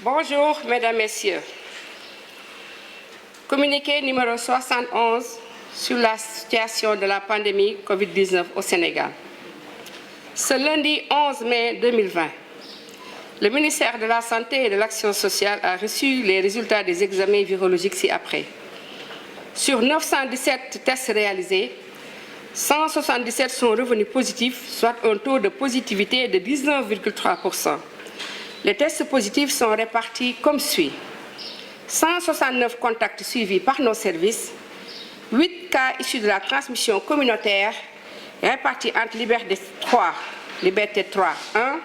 Bonjour, Mesdames, Messieurs. Communiqué numéro 71 sur la situation de la pandémie Covid-19 au Sénégal. Ce lundi 11 mai 2020, le ministère de la Santé et de l'Action sociale a reçu les résultats des examens virologiques ci-après. Sur 917 tests réalisés, 177 sont revenus positifs, soit un taux de positivité de 19,3%. Les tests positifs sont répartis comme suit. 169 contacts suivis par nos services, 8 cas issus de la transmission communautaire répartis entre Liberté 3, 1,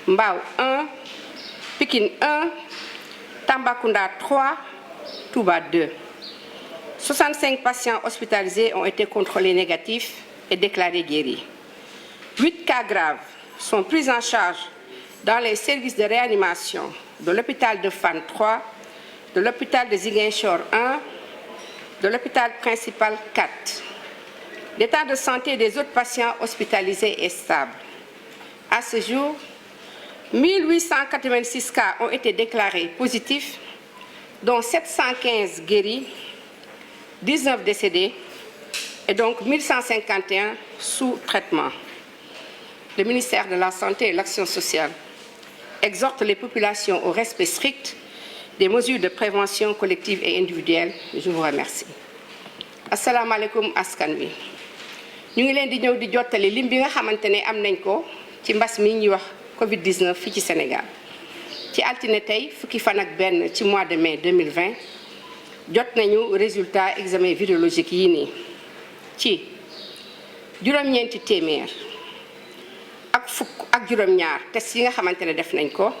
Mbao 1, Pikine 1, Tambacounda 3, Touba 2. 65 patients hospitalisés ont été contrôlés négatifs et déclarés guéris. 8 cas graves sont pris en charge dans les services de réanimation de l'hôpital de Fann 3, de l'hôpital de Ziguinchor 1, de l'hôpital principal 4. L'état de santé des autres patients hospitalisés est stable. À ce jour, 1886 cas ont été déclarés positifs, dont 715 guéris, 19 décédés et donc 1151 sous traitement. Le ministère de la Santé et de l'Action sociale exhorte les populations au respect strict des mesures de prévention collective et individuelle. Je vous remercie. Assalamu alaikum askan wi. Ñu ngi leen di ñëw di jottali lim bi nga xamante ne am nañ ko ci mbas mi ñuy wax Covid-19 fii ci Sénégal. Ci altine tey fukki fan ak benn ci mois de mai 2020 jot nañu résultat examen virologique yi nii ci juróom-ñeenti téeméer ak fukk ak juróom-ñaar test yi nga xamante ne def nañ ko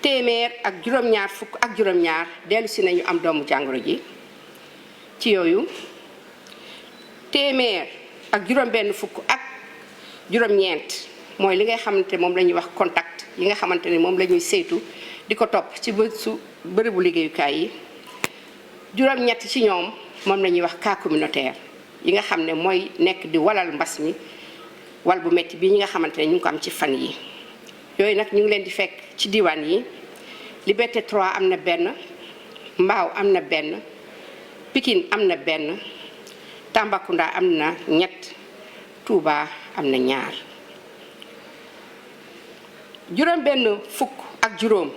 téeméer ak juróom-ñaar fukk ak juróom-ñaar dellu si nañu am doomu jàngoro ji ci yooyu téeméer ak juróom-benn fukk ak juróom-ñeent mooy li nga xamante moom la ñuy wax contact yi nga xamante ne moom la ñuy saytu di ko topp ci bërëbu liggéeyukaay yi juróom-ñett ci ñoom moom la ñuy wax cas communautaire yi nga xam ne mooy nekk di walal mbas mi wal bu metti bi ñi nga xamante ne ñu ngi ko am ci fan yi yooyu nag ñu ngi leen di fekk ci diwaan yi Liberté 3 am na benn Mbao am na benn Pikine am na benn Tambacounda am na ñett Touba am na ñaar juróom benn fukk ak juróom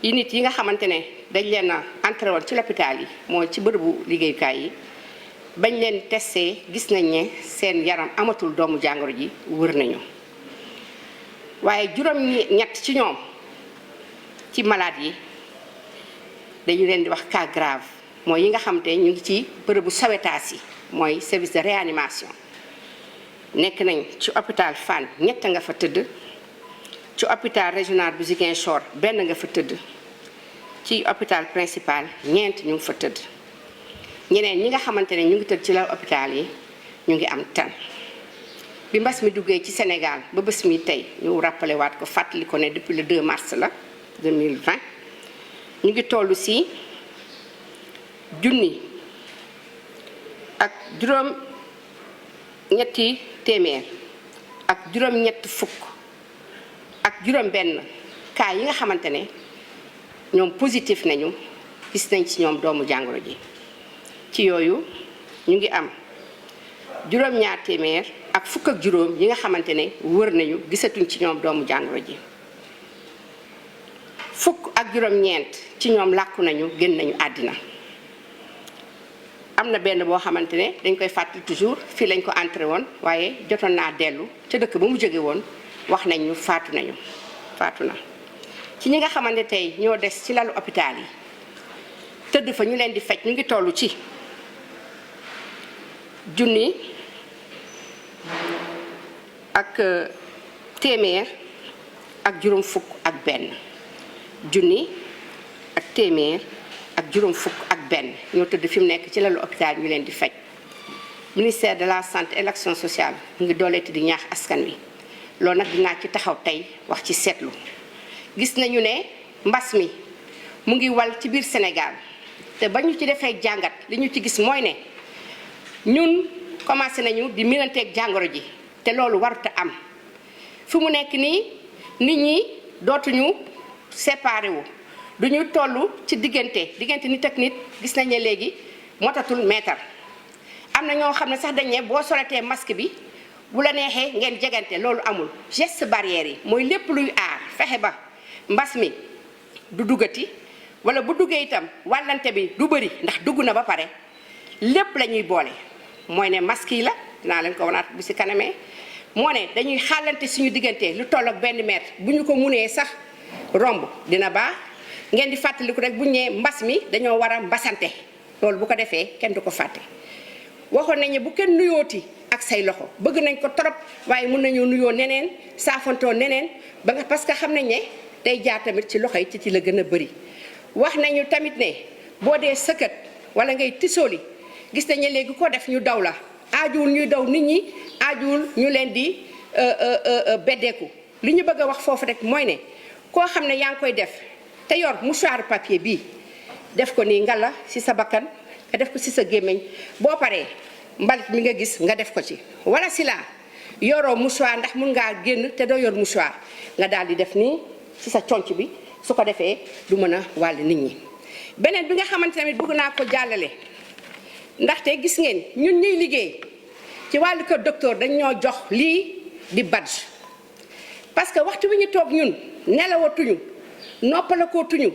yi nit yi nga xamante ne dañ leen a entré woon ci l'hôpital yi mooy ci bërëbu liggéeyukaay yi bañ leen testé gis nañ ne seen yaram amatul doomu jàngoro ji wër nañu waaye juróom-ñett ci ñoom ci malade yi dañu leen di wax cas grave mooy yi nga xamante ne ñu ngi ci bërëbu sawetaas yi mooy service de réanimation nekk nañ ci hôpital Fann ñett nga fa tëdd ci hôpital régional bu Ziguinchor benn nga fa tëdd ci hôpital principal ñeent ñu ngi fa tëdd ñeneen ñi nga xamante ne ñu ngi tëdd ci la hôpital yi ñu ngi am tan bi mbas mi duggee ci Sénégal ba bés mi tey ñu rappelé waat ko fàttali ko ne depuis le 2 mars la 2020 ñu ngi toll si junni ak juróom ñetti téeméer ak juróom ñett fukk ak juróom benn cas yi nga xamante ne ñoom positif nañu gis nañ ci ñoom doomu jàngoro ji ci yooyu ñu ngi am juróom-ñaar téeméer ak fukk ak juróom yi nga xamante ne wër nañu gisatuñ ci ñoom doomu jàngoro ji fukk ak juróom-ñeent ci ñoom làkku nañu génn nañu àddina am na benn boo xamante ne dañ koy fàttali toujours fii lañ ko entré woon waaye jotoon naa dellu ca dëkk ba mu jóge woon wax nañ ñu faatu na ci ñi nga xamante tey ñoo des ci lalu hôpital yi tëdd fa ñu leen di faj ñu ngi toll ci junni ak téeméer ak juróom fukk ak benn junni ak téeméer ak juróom fukk ak benn ñoo tëdd fi mu nekk ci lalu hôpital ñu leen di faj ministère de la santé et de l'action sociale mu ngi dooleeti di ñaax askan wi loolu nag dinaa ci taxaw tey wax ci seetlu gis nañu ne mbas mi mu ngi wal ci biir Sénégal te ba ñu ci defee jàngat li ñu ci gis mooy ne ñun commencé nañu di miinanteeg jàngoro ji te loolu warut a am fi mu nekk nii nit ñi dootuñu séparé wu du ñu toll ci diggante nit ak nit gis nañ ne léegi motatul mètre am na ñoo xam ne sax dañ ne boo solatee masque bi bu la neexee ngeen jegante loolu amul geste barrière yi mooy lépp luy aar fexe ba mbas mi du duggati wala bu duggee itam wàllante bi du bëri ndax dugg na ba pare lépp la ñuy boole mooy ne masque yi la dinaa leen ko wanaat bu si kanamee moo ne dañuy xàllante suñu diggante lu toll ak 1 mètre bu ñu ko munee sax romb dina baax ngeen di fàttaliku rek bu ñu nee mbas mi dañoo war a mbasante loolu bu ko defee kenn du ko fàtte waxoon nañu bu kenn nuyooti ak say loxo bëgg nañ ko trop waaye mun nañoo nuyoo neneen saafantoo neneen ba nga parce que xam nañ ne day jaar tamit ci loxo yi ci la gën a bëri wax nañu tamit ne boo dee sëkkat wala ngay tisooli gis nañu léegi ko def ñu daw la aajuwul ñuy daw nit ñi aajuwul ñu leen di beddeeku li ñu bëgg a wax foofu rek mooy ne koo xam ne yaa ngi koy def te yor mouchoir papier bii def ko nii ngalla ci sa bakkan nga def ko ci sa gémmiñ boo paree mbalit mi nga gis nga def ko ci wala si laa yoroo mouchoir ndax mun ngaa génn te doo yor mouchoir nga daal di def nii ci sa conc bi su ko defee du mën a wàll nit ñi beneen bi nga xamante tamit bëgg naa ko jàllale ndaxte gis ngeen ñun ñuy liggéey ci wàllu kër docteur dañ ñoo jox lii di badge parce que waxtu bi ñu toog ñun nelawatuñu noppalakootuñu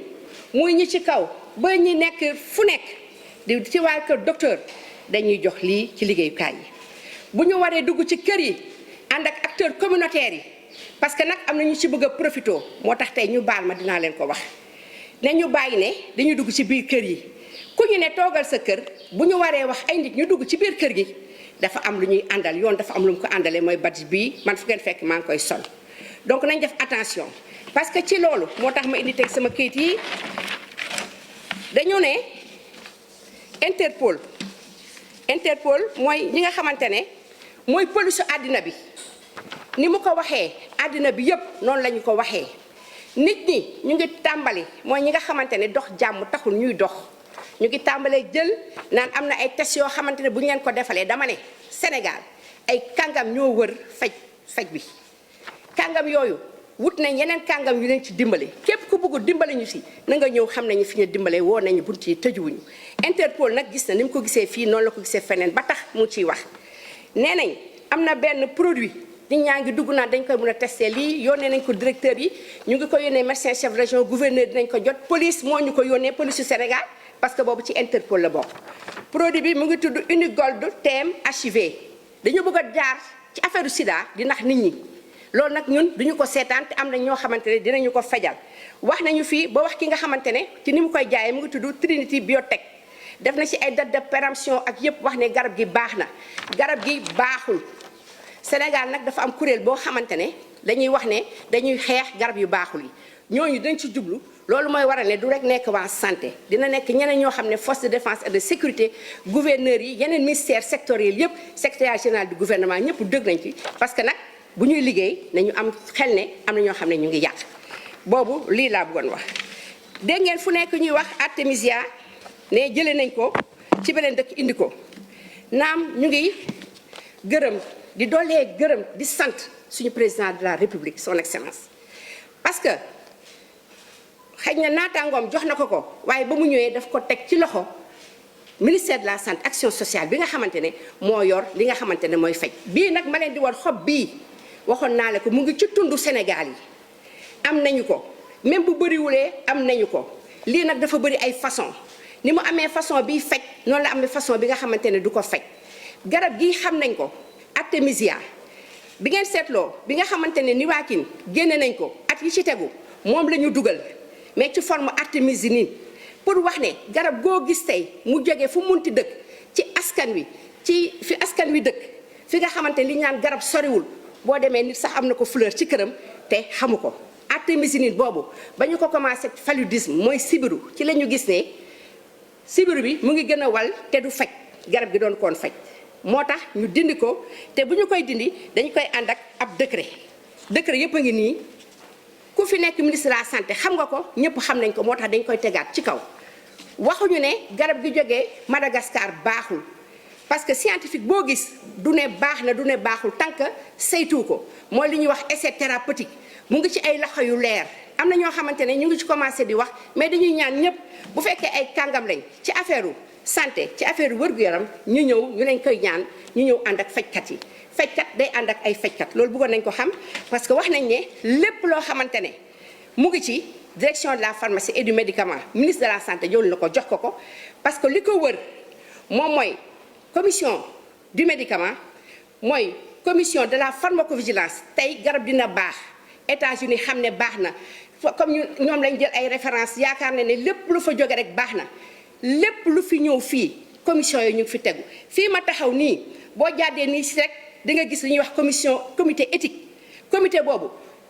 muy ñi ci kaw ba ñi nekk fu nekk di ci wàllu kër docteur dañuy jox lii ci liggéeyukaay yi bu ñu waree dugg ci kër yi ànd ak acteurs communautaires yi parce que nag am na ñu ci bëgg a profité moo tax tey ñu baal ma dinaa leen ko wax ne ñu bàyyi ne dañuy dugg ci biir kër yi ku ñu ne toogal sa kër bu ñu waree wax ay nit ñu dugg ci biir kër gi dafa am lu ñuy àndal yoon dafa am lu mu ko àndalee mooy badge bii man fu ngeen fekk maa ngi koy sol donc nañ def attention parce que ci loolu moo tax ma indi teg sama kayit yi dañu ne Interpol mooy ñi nga xamante ne mooy polisu àddina bi ni mu ko waxee àddina bi yépp noonu la ñu ko waxee nit ñi ñu ngi tàmbali mooy ñi nga xamante ne dox jàmm taxul ñuy dox ñu ngi tàmbalee jël naan am na ay tests yoo xamante ne bu ñu leen ko defalee dama ne Sénégal ay kàngam ñoo wër faj bi kàngam yooyu wut nañ yeneen kàngam yu leen ci dimbale képp ku bëgg dimbale ñu si na nga ñëw xam nañu fi ñu dimbale woo nañu bunt yi tëjuwuñu Interpol nag gis na ni mu ko gisee fii noonu la ko gisee feneen ba tax mu ciy wax nee nañ am na benn produit nit ñaa ngi dugg naan dañ koy mën a testé lii yónnee nañ ko directeur yi ñu ngi ko yónnee médecin chef région gouverneur dinañ ko jot police moo ñu ko yónnee police yu Sénégal parce que boobu ci Interpol la bokk produit bi mu ngi tudd Unigold TM HIV dañu bëgg a jaar ci affaire sida di nax nit ñi loolu nag ñun duñu ko seetaan te am na ñoo xamante ne dinañu ko fejal wax nañu fii ba wax ki nga xamante ne ci ni mu koy jaayee mu ngi tudd Trinity Biotech def na ci ay date de péremption ak yépp wax ne garab gi baax na garab gi baaxul Sénégal nag dafa am kuréel boo xamante ne dañuy wax ne dañuy xeex garab yu baaxul yi ñooñu dañ ci jublu loolu mooy waral ne du rek nekk waa santé dina nekk ñeneen ñoo xam ne force de défense et de sécurité gouverneurs yi yeneen ministère sectoriel yépp secrétaire général du gouvernement ñëpp dëgg nañ ci parce que nag bu ñuy liggéey nañu am xel ne am na ñoo xam ne ñu ngi yàq boobu lii laa bëggoon wax dégg ngeen fu nekk ñuy wax artémisia ne jëlee nañ ko ci beneen dëkk indi ko naam ñu ngi gërëm di doolee gërëm di sant suñu président de la république son excellence parce que xëy na naataangoom jox na ko ko waaye ba mu ñëwee daf ko teg ci loxo ministère de la santé action sociale bi nga xamante ne moo yor li nga xamante ne mooy faj bii nag ma leen di war xob bii waxoon naa la ko mu ngi ci tundu Sénégal yi am nañu ko même bu bëriwulee am nañu ko lii nag dafa bëri ay façon ni mu amee façon biy faj noonu la amee façon bi nga xamante ne du ko faj garab gi xam nañ ko artémisia bi ngeen seetloo bi nga xamante ne niwaakin génne nañ ko at yi ci tegu moom la ñu dugal mais ci forme artémisinine pour wax ne garab goo gis tey mu jógee fu munti dëkk ci askan wi ci fi askan wi dëkk fi nga xamante li ñu naan garab soriwul boo demee nit sax am na ko fleur ci këram te xamu ko artémisinine boobu ba ñu ko commencé paludisme mooy sibiru ci la ñu gis ne sibiru bi mu ngi gën a wal te du faj garab gi doon koon faj moo tax ñu dindi ko te bu ñu koy dindi dañu koy ànd ak ab décret yëpp a ngi nii ku fi nekk ministre de la santé xam nga ko ñëpp xam nañ ko moo tax dañ koy tegaat ci kaw waxuñu ne garab gi jógee Madagascar baaxul parce que scientifique boo gis du ne baax na du ne baaxul tant que saytu ko mooy li ñuy wax essai thérapeutique mu ngi ci ay loxo yu leer. am na ñoo xamante ne ñu ngi ci commencé di wax mais dañuy ñaan ñëpp bu fekkee ay kàngam lañ ci affaire santé ci affaire wér-gu-yaram ñu ñëw ñu leen koy ñaan ñu ñëw ànd ak fajkat yi fajkat day ànd ak ay fajkat loolu bëggoon nañ ko xam parce que wax nañ ne lépp loo xamante ne mu ngi ci direction de la pharmacie et du médicament ministre de la santé jël na ko jox ko parce que li ko wër moom mooy commission du médicament mooy commission de la pharmacovigilance tey garab dina baax États-Unis xam ne baax na comme ñoom lañ jël ay références yaakaar ne lépp lu fa jóge rek baax na lépp lu fi ñëw fii commission yooyu ñu ngi fi tegu fii ma taxaw nii boo jàddee nii si rek di nga gis li ñuy wax comité éthique comité boobu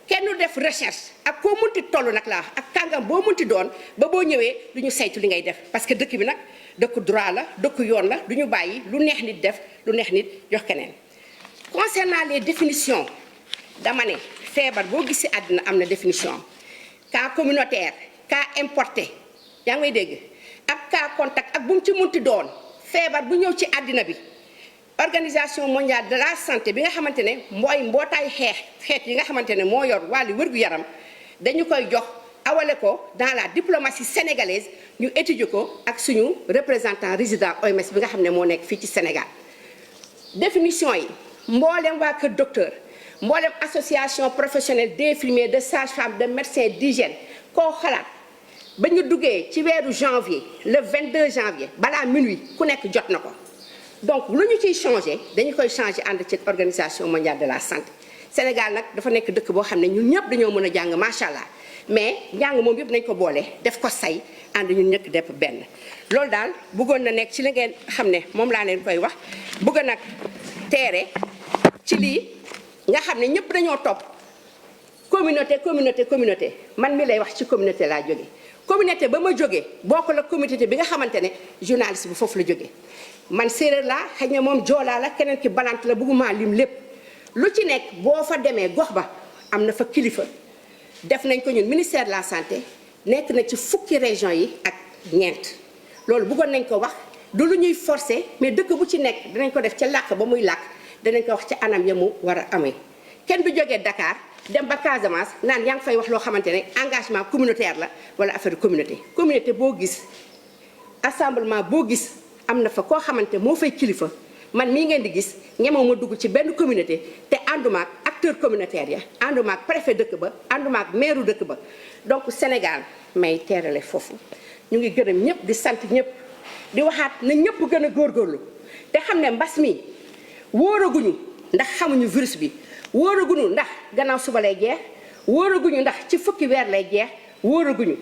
kenn du def recherche ak koo munti toll nag laa wax ak kàngam boo munti doon ba boo ñëwee du ñu saytu li ngay def parce que dëkk bi nag dëkku droit la dëkku yoon la du ñu bàyyi lu neex nit def lu neex nit jox keneen. Concernant les définitions dama ne feebar boo gis si àddina am na définition cas communautaire cas importé yaa ngi may dégg ak cas contact ak bu mu ci munti doon feebar bu ñëw ci àddina bi organisation mondiale de la santé bi nga xamante ne mooy mbootaay xeet yi nga xamante ne moo yor wàllu wér-gu-yaram dañu koy jox awale ko dans la diplomatie sénégalaise ñu étudier ko ak suñu représentant résident OMS bi nga xam ne moo nekk fii ci Sénégal. définition yi mboolem waa kër docteur mboolem association professionnelle d'infirmiers de sages-femmes de médecins d'hygiène koo xalaat ba ñu duggee ci weeru janvier le 22 janvier balaa minuit ku nekk jot na ko. donc lu ñu ciy changé dañu koy changé ànd ci organisation mondiale de la santé Sénégal nag dafa nekk dëkk boo xam ne ñun ñëpp dañoo mën a jàng macha allah mais njàng moom yëpp nañ ko boole def ko say ànd ñun ñëkk depp benn. loolu daal bëggoon na nekk ci li ngeen xam ne moom laa leen koy wax bëgg nag teere ci lii nga xam ne ñëpp dañoo topp communauté man mi lay wax ci communauté laa jóge communauté ba ma jógee bokk la communauté bi nga xamante ne journaliste bi foofu la jógee. man séeréer laa xëy na moom joolaa la keneen ki balant la bëgguma lim lépp lu ci nekk boo fa demee gox ba am na fa kilifa def nañ ko ñun ministère de la santé nekk na ci fukki région yi ak ñeent loolu bëggoon nañ ko wax du lu ñuy forcer mais dëkk bu ci nekk dinañ ko def ca làkk ba muy làkk danañ ko wax ci anam ya mu war a amee kenn du jógee Dakar dem ba Casamance naan yaa ngi fay wax loo xamante ne engagement communautaire la wala affaire communauté boo gis assemblement boo gis am na fa koo xamante moo fay kilifa man mii ngeen di gis ñemoo ma dugg ci benn communauté te ànduma ak acteur communautaire ya ànduma ak préfet dëkk ba ànduma ak maire dëkk ba donc Sénégal may teerale foofu ñu ngi gërëm ñëpp di sant ñëpp di waxaat na ñëpp gën a góorgóorlu te xam ne mbas mi wóoraguñu ndax xamuñu virus bi wóoraguñu ndax gannaaw suba lay jeex wóoraguñu ndax ci fukki weer lay jeex wóoraguñu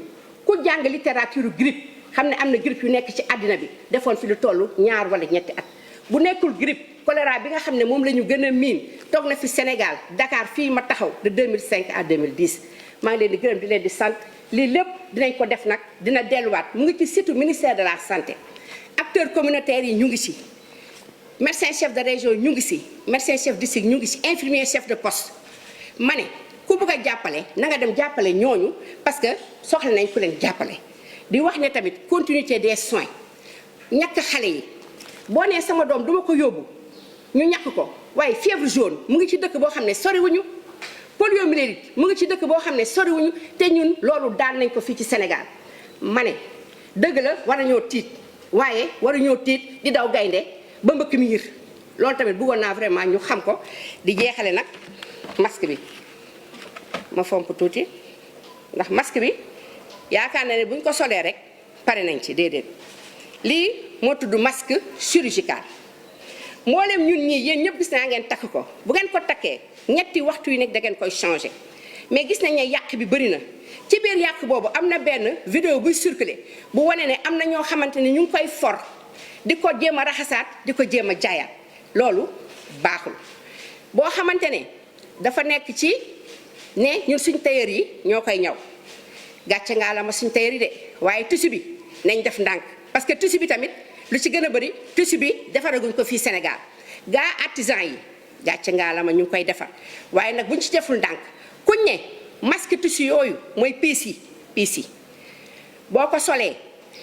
ku jàng littérature grippe xam ne am na grippe yu nekk ci àddina bi defoon fi lu toll 2 wala 3 at bu nekkul grippe choléra bi nga xam ne moom la ñu gën a miin toog na fi Sénégal Dakar fii ma taxaw de 2005 à 2010 maa ngi leen di gërëm di leen di sant lii lépp dinañ ko def nag dina delluwaat mu ngi ci site ministère de la santé acteurs communautaires yi ñu ngi ci médecin chef de région ñu ngi ci médecin chef district ñu ngi ci infirmier chef de poste ma ne ku bëgg a jàppale na nga dem jàppale ñooñu parce que soxla nañ ku leen jàppale di wax ne tamit continuité des soins ñàkk xale yi boo nee sama doom duma ko yóbbu ñu ñàkk ko waaye fièvre jaune mu ngi ci dëkk boo xam ne soriwuñu poliomyélite mu ngi ci dëkk boo xam ne soriwuñu te ñun loolu daan nañ ko fii ci Sénégal ma ne dëgg la war nañoo tiit waaye waruñoo tiit di daw gaynde ba mbëkk mi yër loolu tamit bëggoon naa vraiment ñu xam ko di jeexale nag masque bi ma fomp tuuti ndax masque bi yaakaar na ne buñ ko solee rek pare nañ ci déedéet lii moo tudd masque chirurgical mboolem ñun ñii yéen ñëpp gis naa ngeen takk ko bu ngeen ko takkee ñetti waxtu yi nekk da ngeen koy changé mais gis nañ ne yàq bi bëri na ci biir yàq boobu am na benn vidéo buy circulé bu wane ne am na ñoo xamante ne ñu ngi koy for di ko jéem a raxasaat di ko jéem a jaayaat loolu baaxul boo xamante ne dafa nekk ci ne ñun suñ tailleur yi ñoo koy ñaw gàcce ngaa la ma suñ tailleur yi de waaye tissu bi nañ def ndànk parce que tissu bi tamit lu ci gën a bëri tissu bi defaraguñ ko fii Sénégal gaa artisan yi gàcce ngaa la ma ñu ngi koy defar waaye nag buñ ci deful ndànk kuñ ne masque tissu yooyu mooy piis yi boo ko solee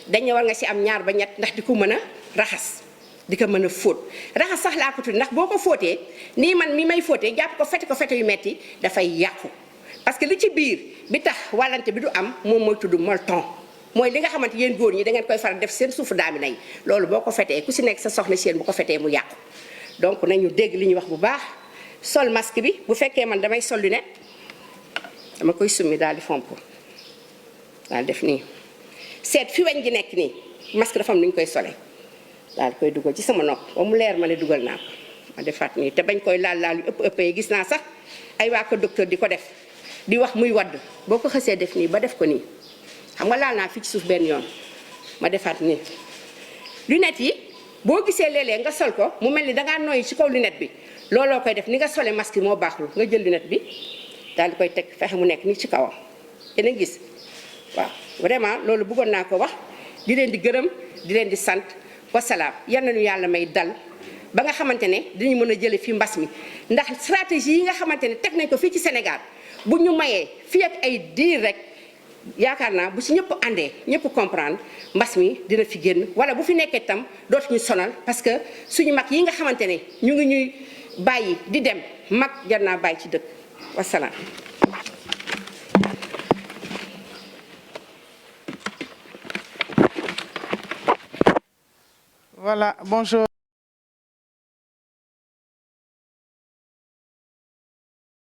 dañu war nga ci am 2 ba 3 ndax di ko mën a raxas di ko mën a fóot raxas sax laa ko tudd ndax boo ko fóotee nii man mi may fóotee jàpp ko fete yu metti dafay yàqu parce que li ci biir bi tax wàllante bi du am moom mooy tudd molton mooy li nga xamante yéen góor ñi da ngeen koy faral def seen suufu daamina yi loolu boo ko fetee ku si nekk sa soxna si yéen bu ko fetee mu yàqu donc nañu dégg li ñuy wax bu baax sol masque bi bu fekkee man damay sol lunette dama koy summi daal di fomp daal def nii seet fi weñ gi nekk nii masque dafa am ni ñu koy solee daal di koy dugal ci sama nopp ba mu leer ma ne dugal naa ko ma defaat nii te bañ koy laal yu ëpp yi gis naa sax ay waa ko docteur di ko def di wax muy wadd boo ko xësee def nii ba def ko nii xam nga laal naa fii ci suuf benn yoon ma defaat nii lunette yi boo gisee léeg-léeg nga sol ko mu mel ni dangaa noyyi ci kaw lunette bi looloo koy def ni nga solee masque moo baaxul nga jël lunette bi daal di koy teg fexe mu nekk nii ci kawam yéen a gis waaw vraiment loolu bëggoon naa ko wax di leen di gërëm di leen di sant wasalaam yal nañu yàlla may dal ba nga xamante ne dinañu mën a jële fi mbas mi ndax stratégie yi nga xamante ne teg nañ ko fii ci Sénégal bu ñu mayee fii ak ay diir rek yaakaar naa bu ci ñëpp àndee ñëpp comprendre mbas mi dina fi génn wala bu fi nekkee itam dootuñu sonal parce que suñu mag yi nga xamante ne ñu ngi ñuy bàyyi di dem mag jar naa bàyyi ci dëkk wasalaam. Voilà, bonjour.